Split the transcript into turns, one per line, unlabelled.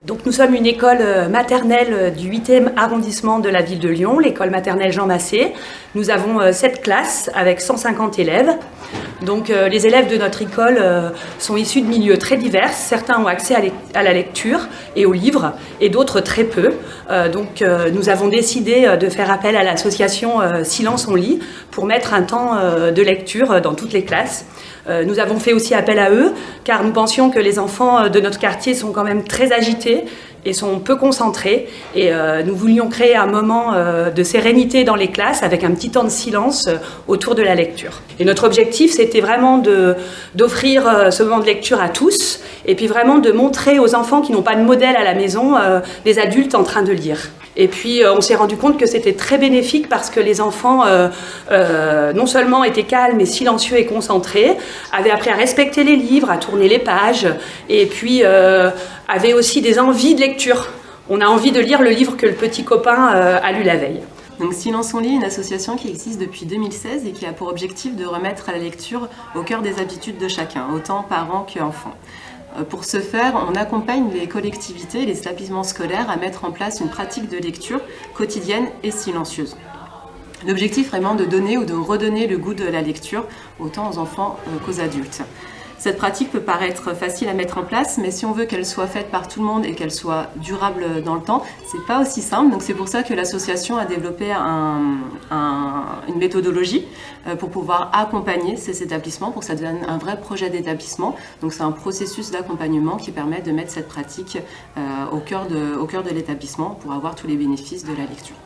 Donc nous sommes une école maternelle du 8e arrondissement de la ville de Lyon, l'école maternelle Jean Massé. Nous avons 7 classes avec 150 élèves. Donc les élèves de notre école sont issus de milieux très divers. Certains ont accès à la lecture et aux livres et d'autres très peu. Nous avons décidé de faire appel à l'association Silence on lit pour mettre un temps de lecture dans toutes les classes. Nous avons fait aussi appel à eux car nous pensions que les enfants de notre quartier sont quand même très agités et sont peu concentrés et nous voulions créer un moment de sérénité dans les classes avec un petit temps de silence autour de la lecture. Et notre objectif c'était vraiment d'offrir ce moment de lecture à tous et puis vraiment de montrer aux enfants qui n'ont pas de modèle à la maison des adultes en train de lire. Et puis on s'est rendu compte que c'était très bénéfique parce que les enfants non seulement étaient calmes et silencieux et concentrés, avaient appris à respecter les livres, à tourner les pages et puis avaient aussi des envies de lecture. On a envie de lire le livre que le petit copain a lu la veille.
Donc Silence on lit, une association qui existe depuis 2016 et qui a pour objectif de remettre la lecture au cœur des habitudes de chacun, autant parents qu'enfants. Pour ce faire, on accompagne les collectivités et les établissements scolaires à mettre en place une pratique de lecture quotidienne et silencieuse. L'objectif vraiment de donner ou de redonner le goût de la lecture autant aux enfants qu'aux adultes. Cette pratique peut paraître facile à mettre en place, mais si on veut qu'elle soit faite par tout le monde et qu'elle soit durable dans le temps, c'est pas aussi simple. Donc c'est pour ça que l'association a développé une méthodologie pour pouvoir accompagner ces établissements, pour que ça devienne un vrai projet d'établissement. Donc c'est un processus d'accompagnement qui permet de mettre cette pratique au cœur de l'établissement pour avoir tous les bénéfices de la lecture.